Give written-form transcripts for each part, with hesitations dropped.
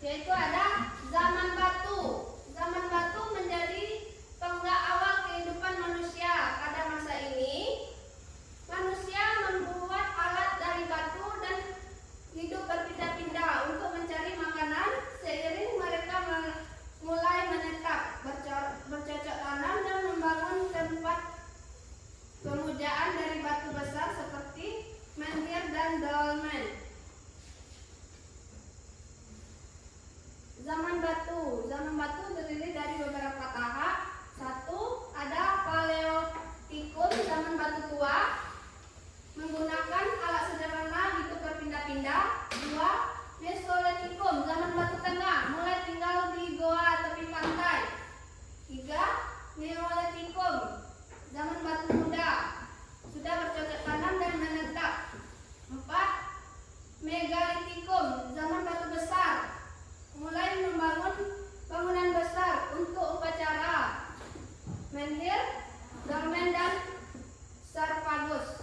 yaitu ada zaman batu. Zaman batu menjadi tonggak awal kehidupan manusia. Pada masa ini, manusia membuat alat dari batu dan hidup berpindah-pindah untuk mencari makanan. Seiring mereka mulai menetap, bercocok tanam dan membangun tempat pemujaan dari batu besar seperti menhir dan dolmen. Zaman batu terdiri dari beberapa tahap. 1. Ada paleotikum, zaman batu tua, menggunakan alat sederhana, hidup berpindah-pindah. 2. Mesolitikum, zaman batu tengah, mulai tinggal di goa tepi pantai. 3. Neolitikum, zaman batu muda, sudah bercocok tanam dan menetap. 4. Megalitikum, zaman batu besar, mulai membangun bangunan besar untuk upacara. Menhir, dolmen, dan sarpagus.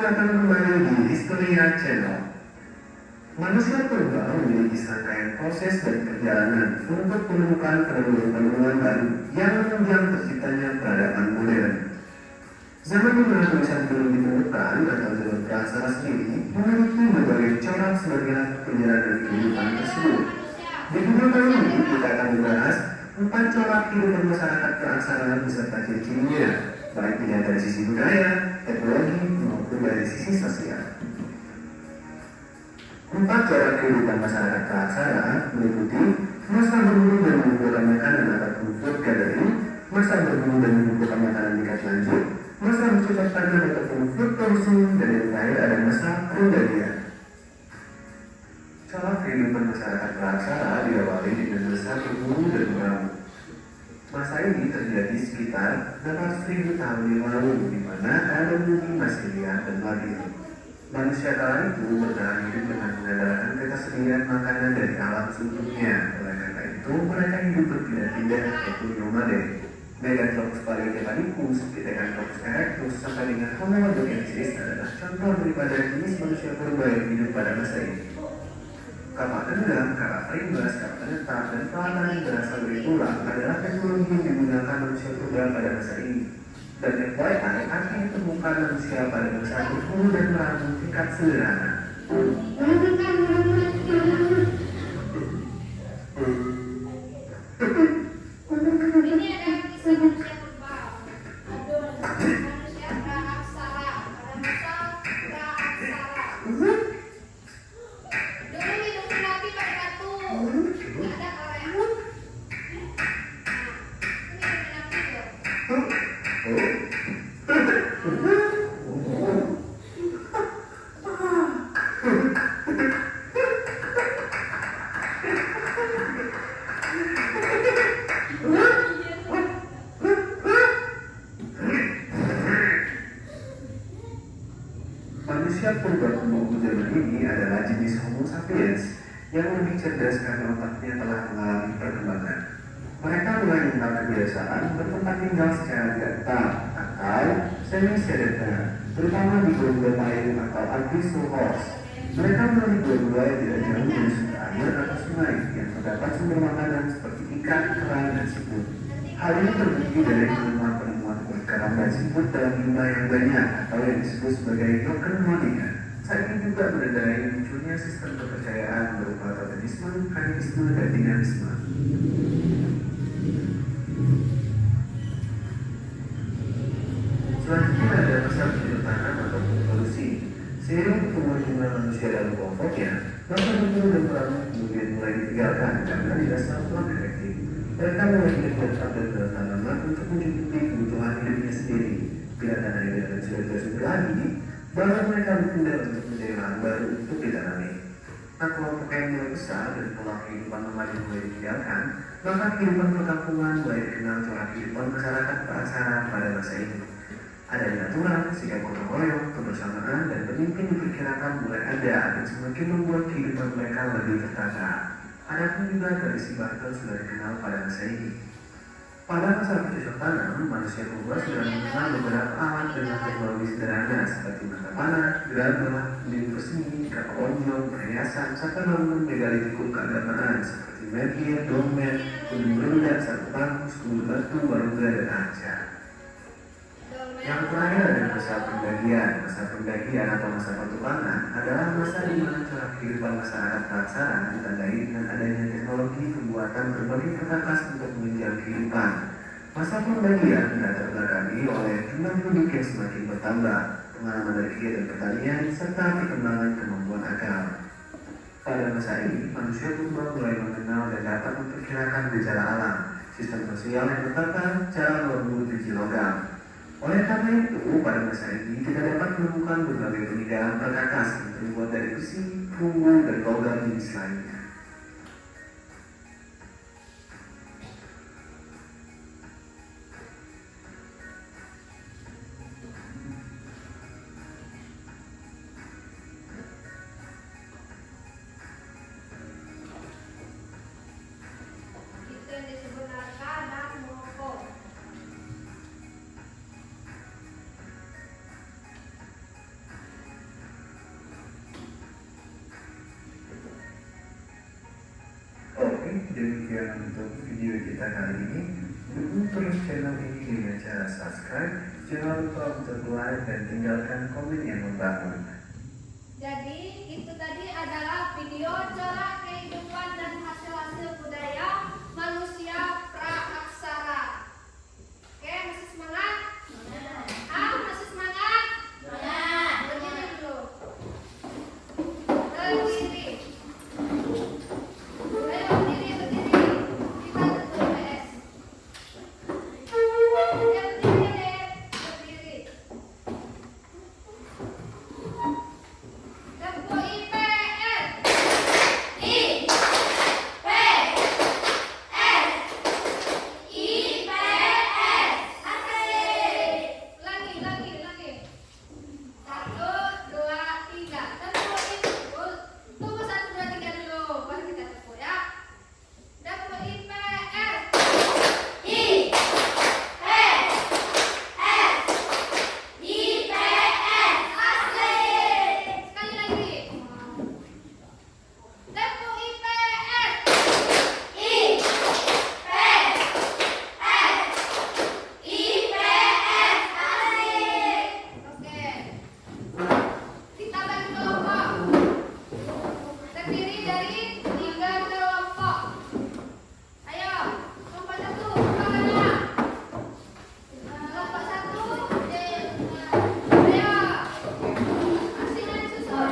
datang kembali di Historia Channel. Manusia purba memiliki serangkaian proses dan perjalanan untuk menemukan penemuan-penemuan baru yang menunjang terciptanya peradaban modern. Zaman di mana tulisan belum ditemukan atau zaman praksara sendiri memiliki berbagai corak sebagai perjalanan kehidupan tersebut. Di video kali ini kita akan membahas 4 corak kehidupan masyarakat praksara beserta ciri-cirinya, baik dilihat dari sisi budaya, teknologi, maupun dari sisi sosial. 4 corak kehidupan masyarakat praksara meliputi masa berburu dan mengumpulkan makanan atau food gathering, masa berburu dan mengumpulkan makanan tingkat lanjut, masa bercocok tanam ataupun food tourism, dan yang terakhir ada masa perundanian. Corak kehidupan masyarakat praksara diawali dengan masa berburu dan meramu. Masa ini terjadi sekitar 800.000 tahun yang lalu, di mana Adam mungkin masih lihat dan labil. Manusia kala itu bertahan hidup dengan mengandalkan ketersediaan makanan dari alam sebelumnya. Oleh karena itu, mereka hidup berpindah-pindah ataupun nomaden. Meganthropus paleothecanicus, Pithecanthropus erectus, sampai dengan Homo heidelbergensis adalah contoh daripada jenis manusia purba yang hidup pada masa ini. Kapal tenggelam, kapal perimbas, kapal penetap, dan pelataran berasal dari tulang adalah teknologi yang digunakan manusia purba pada masa ini. Dan FYI, akhirnya ditemukan manusia pada masa berburu dan meramu tingkat sederhana. Ini ada kisah manusia purba. Manusia praaksara, pada masa praaksara. Dulu hidup nabi pakai batu, nggak ada karet. Ini nabi loh. Manusia purba pembangun zaman ini adalah jenis Homo sapiens yang lebih cerdas karena otaknya telah mengalami perkembangan. Mereka mulai mengenal kebiasaan bertempat tinggal secara tidak tetap atau semi-sedenter, terutama di gua-gua payung atau Agricultures. Mereka melalui gua-gua yang tidak jauh dari sumber air atau sungai yang terdapat sumber makanan seperti ikan, kerang, dan siput. Hal ini terbukti dari penemuan kulit karang dan siput dalam jumlah yang banyak atau yang disebut sebagai token monika. Saat ini juga menandai munculnya sistem kepercayaan berupa totemisme, animisme, dan dinamisme. Selanjutnya ada masa bercocok tanam atau evolusi. Seiring pertumbuhan jumlah manusia dalam kelompoknya, masa berburu dan perang kemudian mulai ditinggalkan karena dirasa kurang efektif. Mereka mulai hidup dan dalam tanaman untuk mencukupi kebutuhan hidupnya sendiri. Bila tanah yang sudah tidak subur lagi, bahkan mereka berpindah untuk mencari lahan baru untuk ditanami. Nah, kelompok yang mulai besar dan pola kehidupan nomaden mulai ditinggalkan, maka kehidupan perkampungan mulai dikenal corak kehidupan masyarakat praksara pada masa ini. Adanya aturan, sikap gotong royong, kebersamaan, dan pemimpin diperkirakan mulai ada dan semakin membuat kehidupan mereka lebih tertata. Adapun juga tradisi barter sudah dikenal pada masa ini. Pada masa bercocok tanam, manusia purba sudah mengenal beberapa alat dengan teknologi sederhana seperti mata panah, gerabah, lilin perseni, kapal onjol, perhiasan, serta bangunan megalitikum keagamaan seperti menhir, domen, gunung rendah, sarung bagus, kubur batu, warungga, dan arca. Yang terakhir ada masa pendakian. Masa pendakian atau masa pertukangan adalah masa di mana corak kehidupan masyarakat praksara ditandai dengan adanya teknologi pembuatan berbagai perkakas untuk menunjang kehidupan. Masa pendakian dilatar belakangi oleh jumlah penduduk yang semakin bertambah, pengalaman dari kegiatan pertanian, serta perkembangan kemampuan akal. Pada masa ini, manusia purba mulai mengenal dan dapat memperkirakan gejala alam, sistem sosial yang tertata, cara berburu biji logam. Oleh karena itu, pada masa ini kita dapat menemukan berbagai peninggalan perkakas yang terbuat dari besi, perunggu, dan logam jenis lainnya. Itu yang disebut narka dan moko. demikian untuk video kita kali ini. Dukung terus channel ini dengan cara subscribe. Jangan lupa untuk like dan tinggalkan komen yang membangun. Jadi itu tadi adalah video corak kehidupan dan hasil-hasil budaya manusia praaksara. Oke, masih semangat? Masih semangat? Berdiri dulu. Berdiri. Ayo berdiri. Kita tentu PS. Ya berdiri deh. Berdiri. Tempo IPS. Lagi. 1, 2, 3. Tempo itu. Tunggu 1, 2, 3 dulu. Baru kita tempo ya. Tempo IPS. Sekali lagi. Tempo IPS. Oke. Kita bagi kelompok. Terdiri dari 3 kelompok. Ayo, kelompok 1, buka mana? Kelompok 1, ayo. Asing dan susun.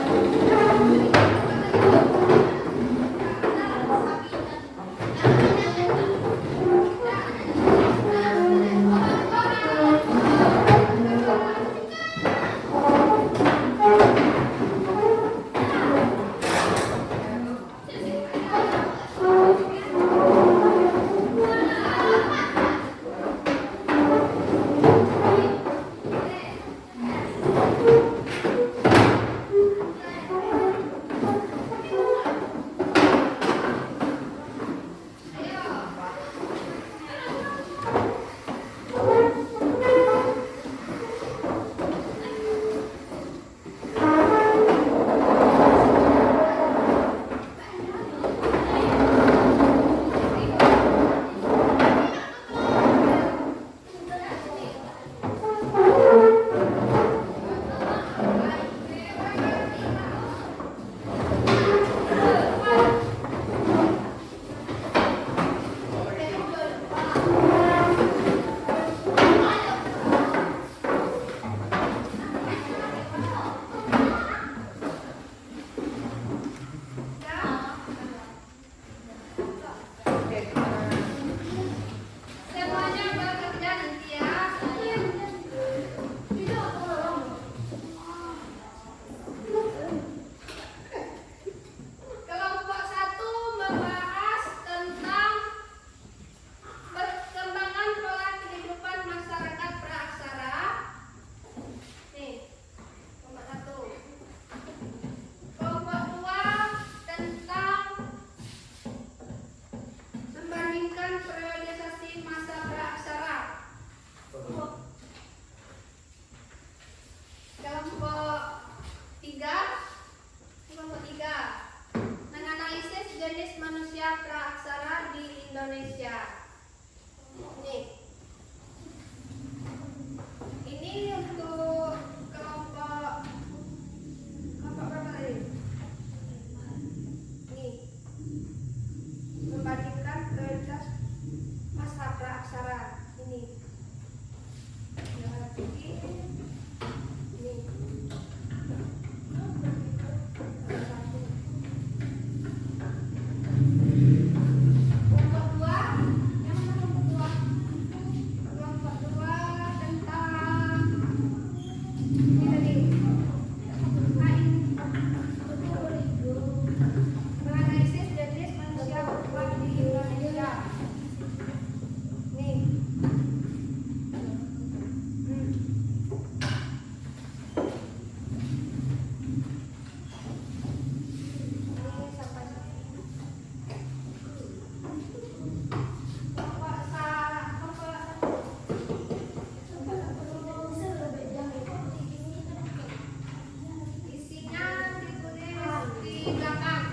Semuanya bekerja nanti ya. Kelompok 1 membahas tentang perkembangan pola kehidupan masyarakat praaksara. Nih, kelompok 1. Kelompok 2 tentang membandingkan periodisasi masa praaksara. Kelompok 3 menganalisis jenis manusia praaksara di Indonesia. Ini untuk kelompok berapa tadi? Nih, membandingkan prioritas masa praaksara ini. Menganalisis jenis manusia berkembang di Indonesia. Nih. Isinya ditulis di belakang.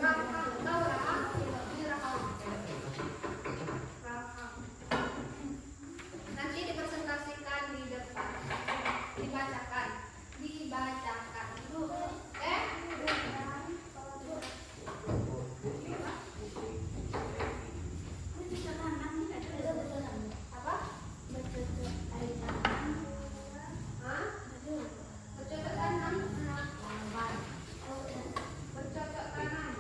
Rahang, tahu rahang? Ini rahang. Rahang. Nanti dipresentasikan di depan. Dibacakan. Apa? Hah? Bercocok tanam. Bercocok tanam.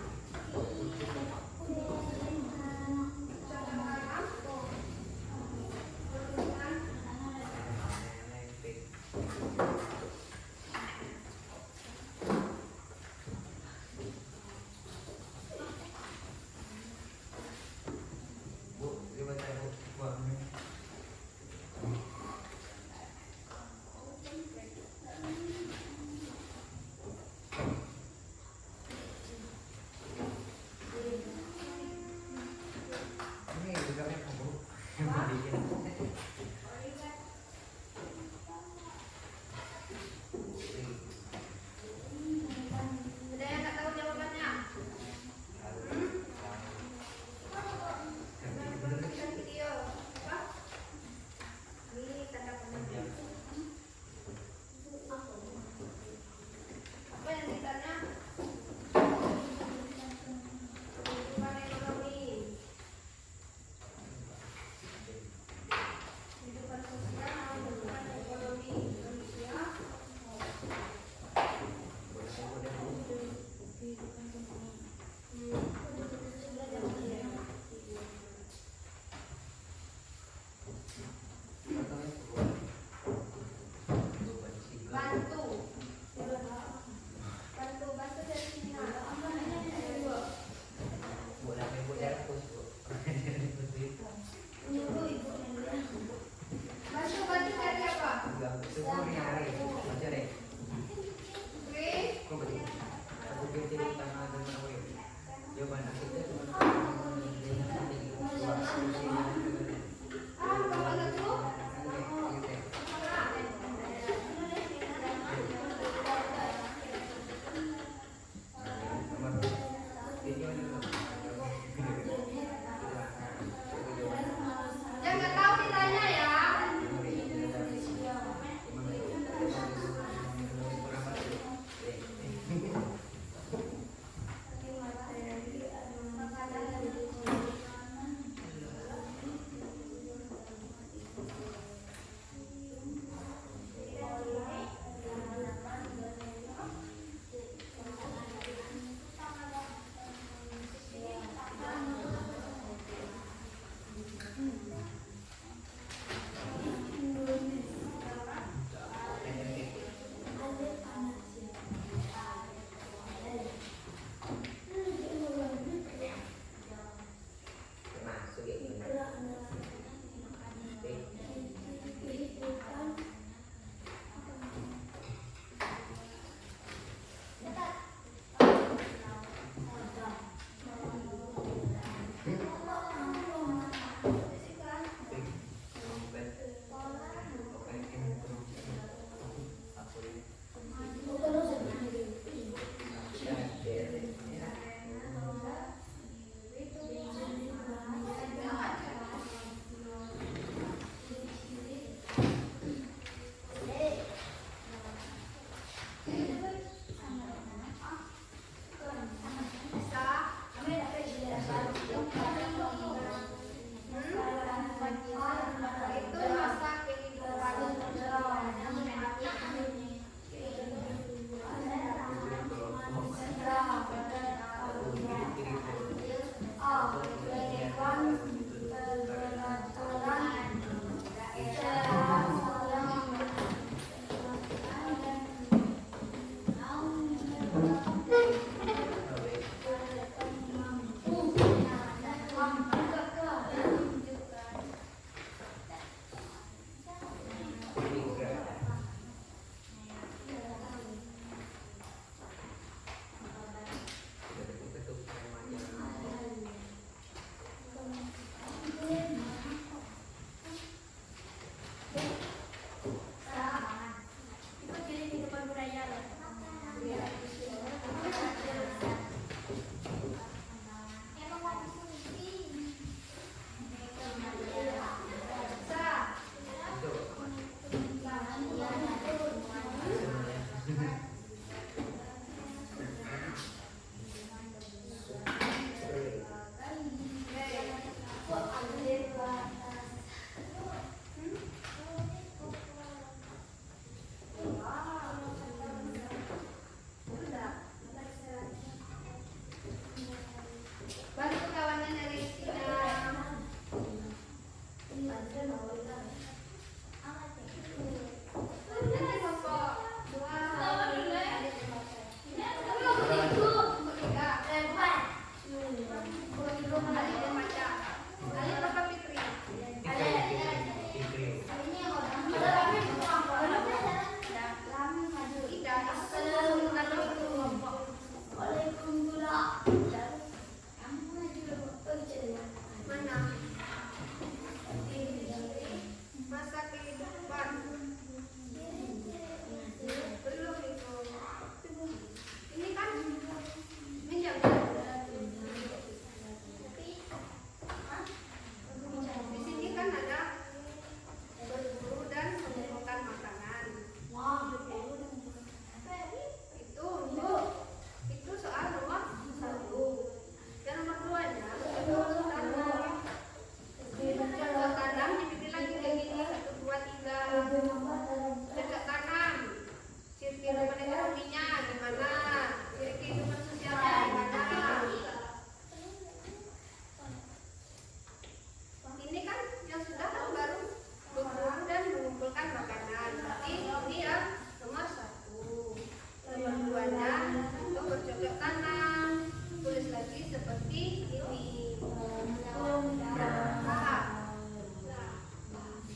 seperti ini. Paham?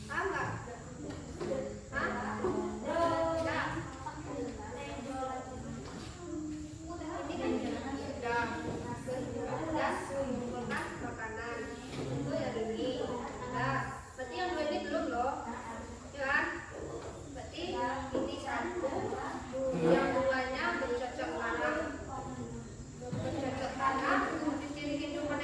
Paham nggak? Hah? Nggak. Ini kan sudah beras bekas makanan. Itu yang ini. Nah, berarti yang dua ini belum loh, ya kan? Berarti ini satu, yang duanya bercocok tanam. Bercocok tanam, di sini kehidupan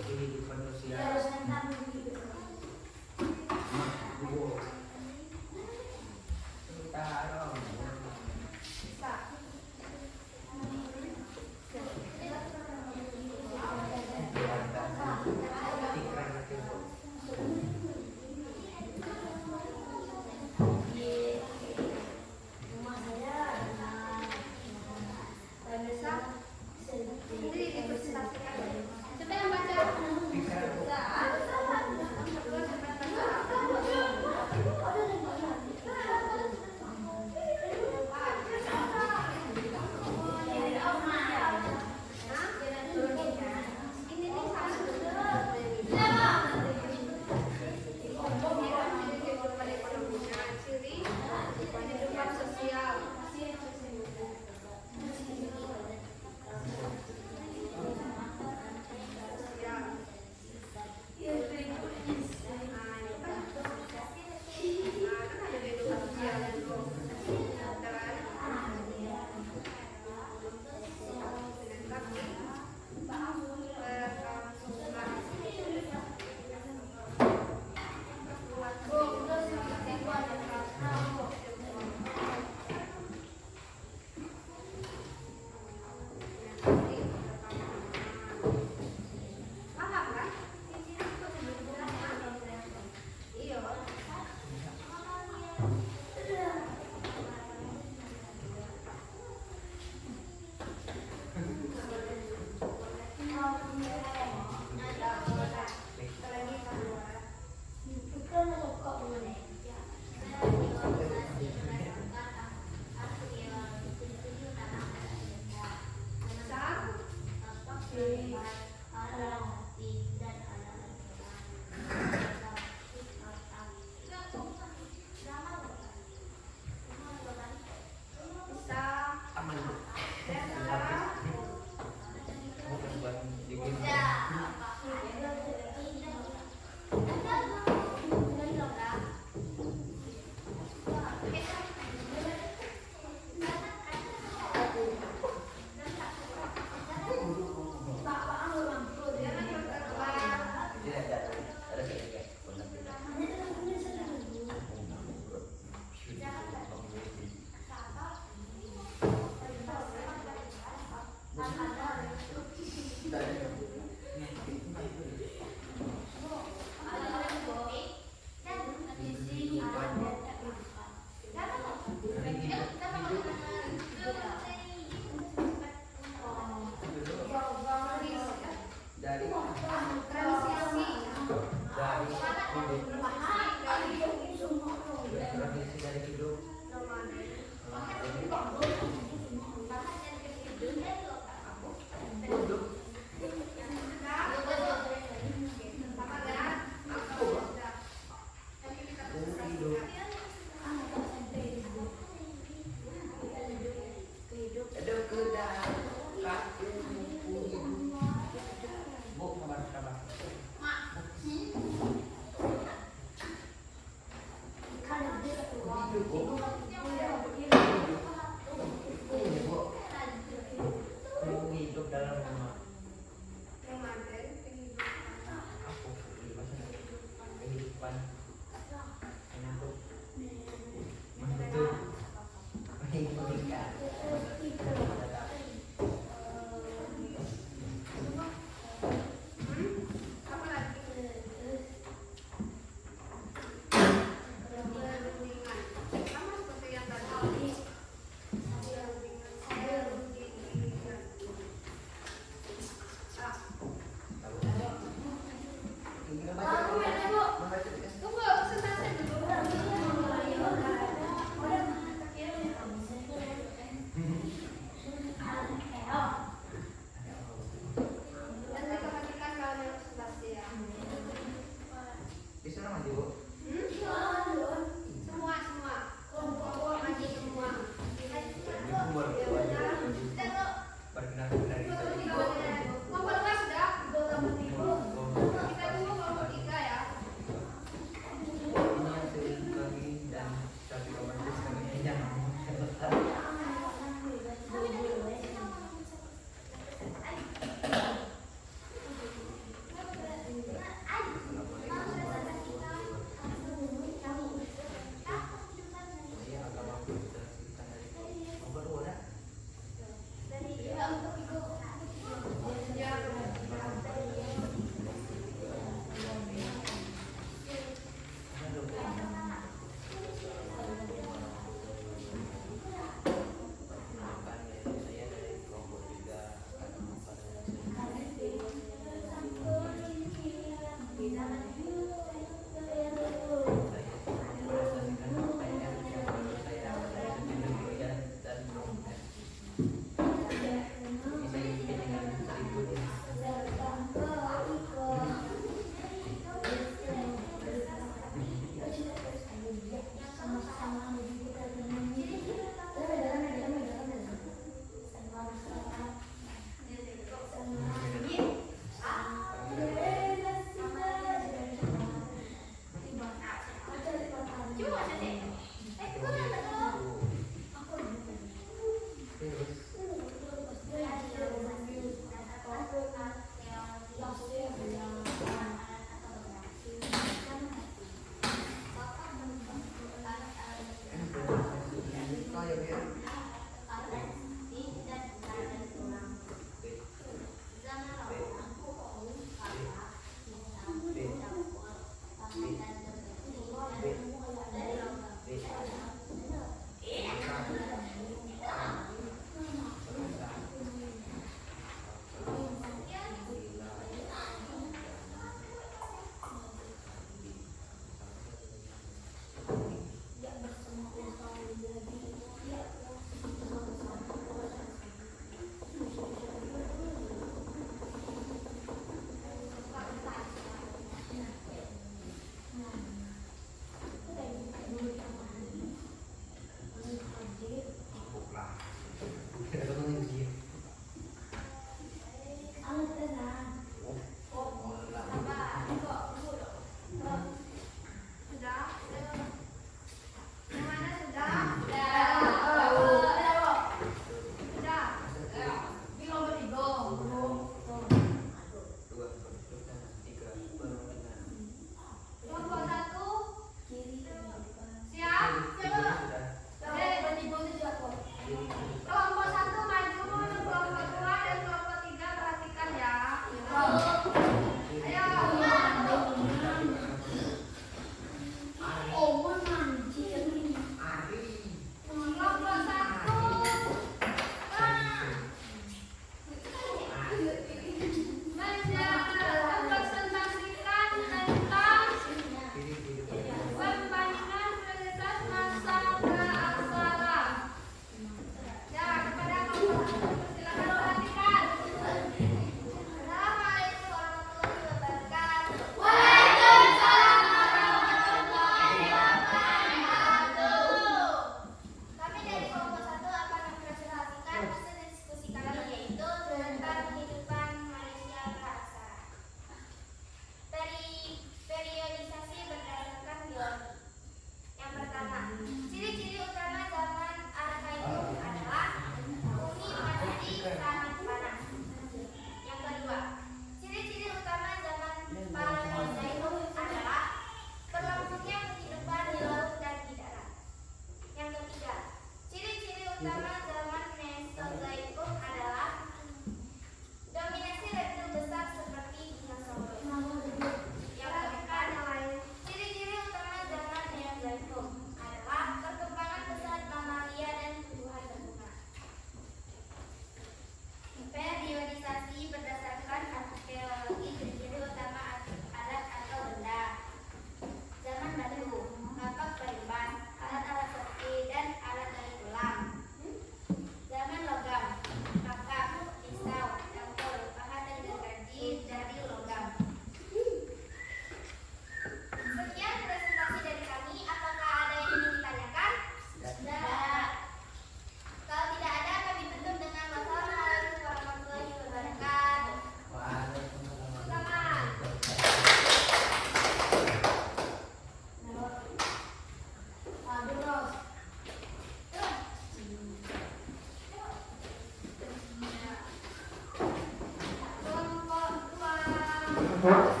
Perkenalkan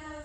nama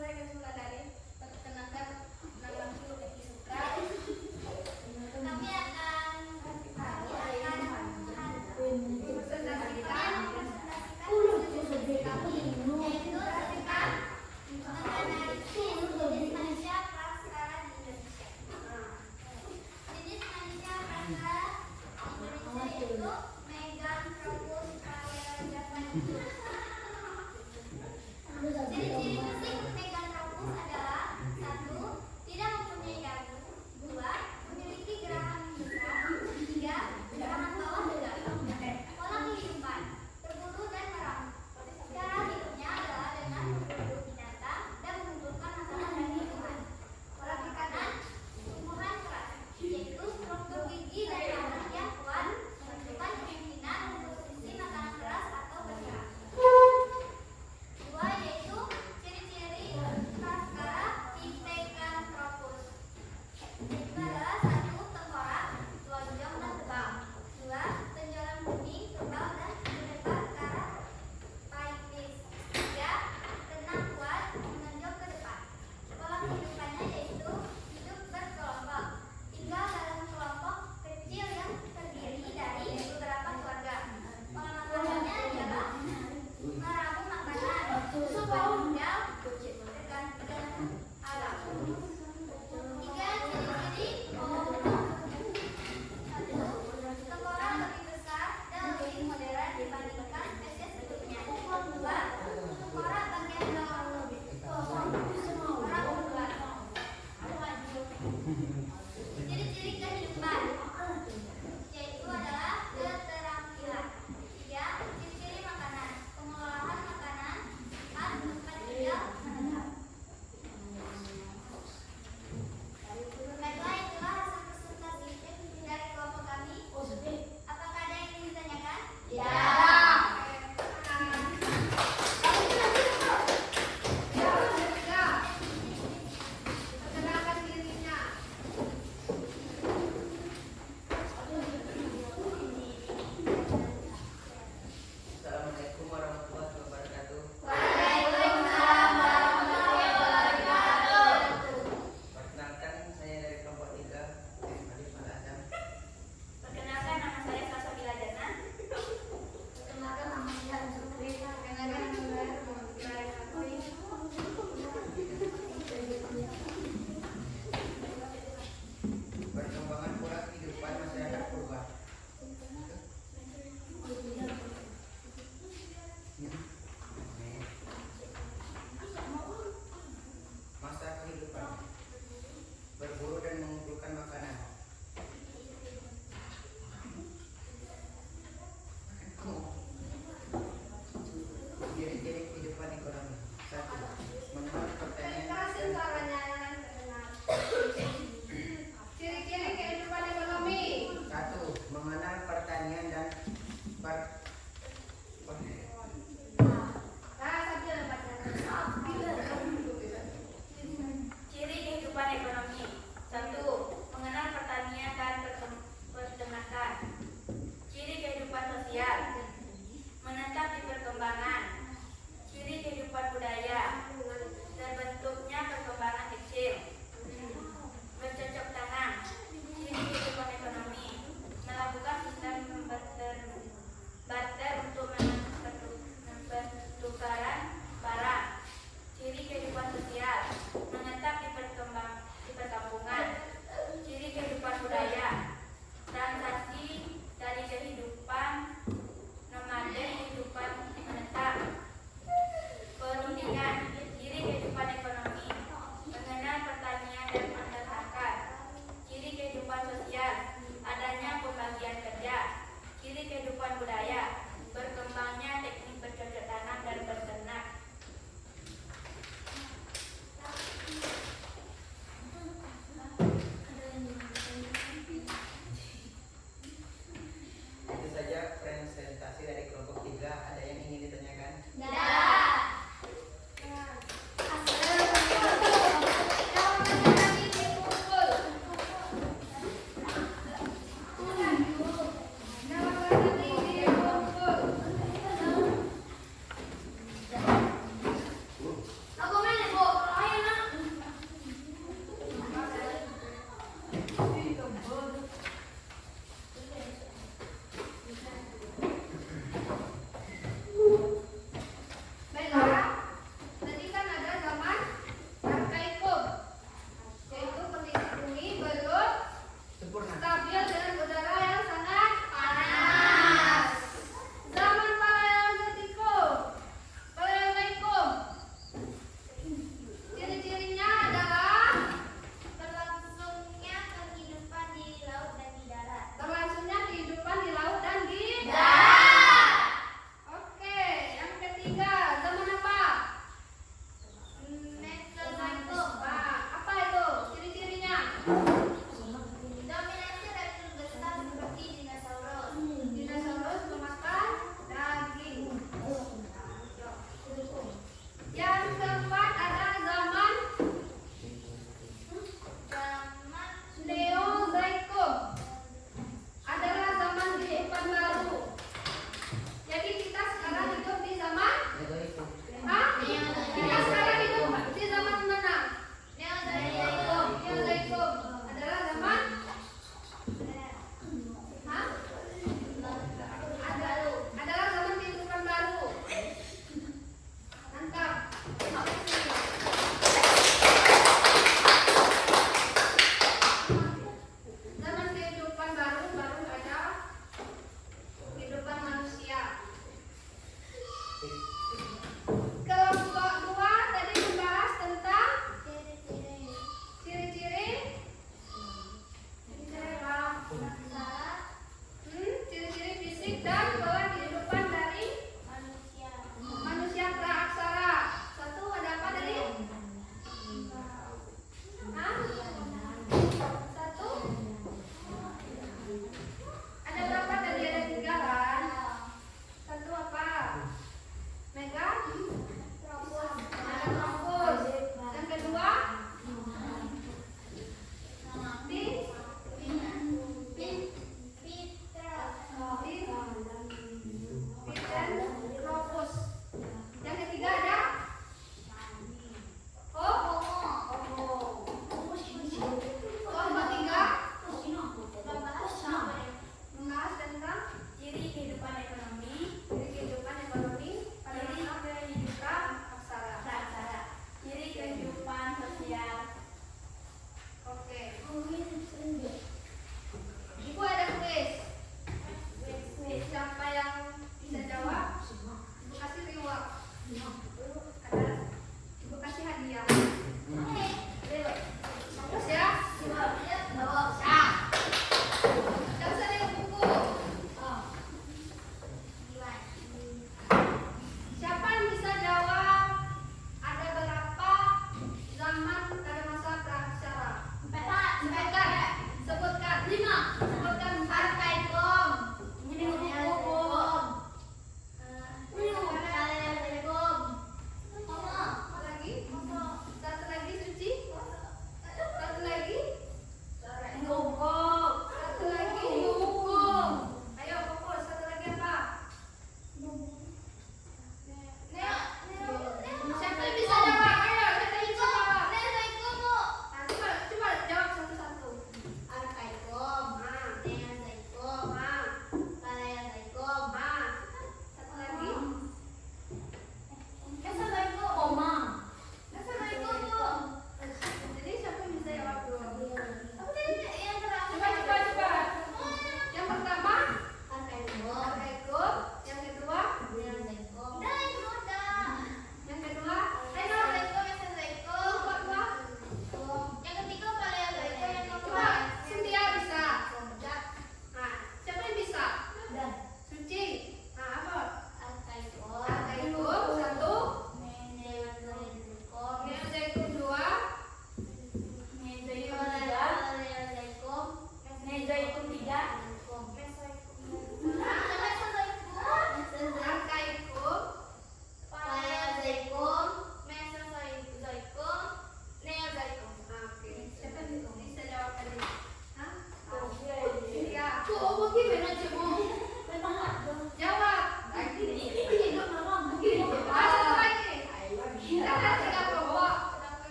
Maaf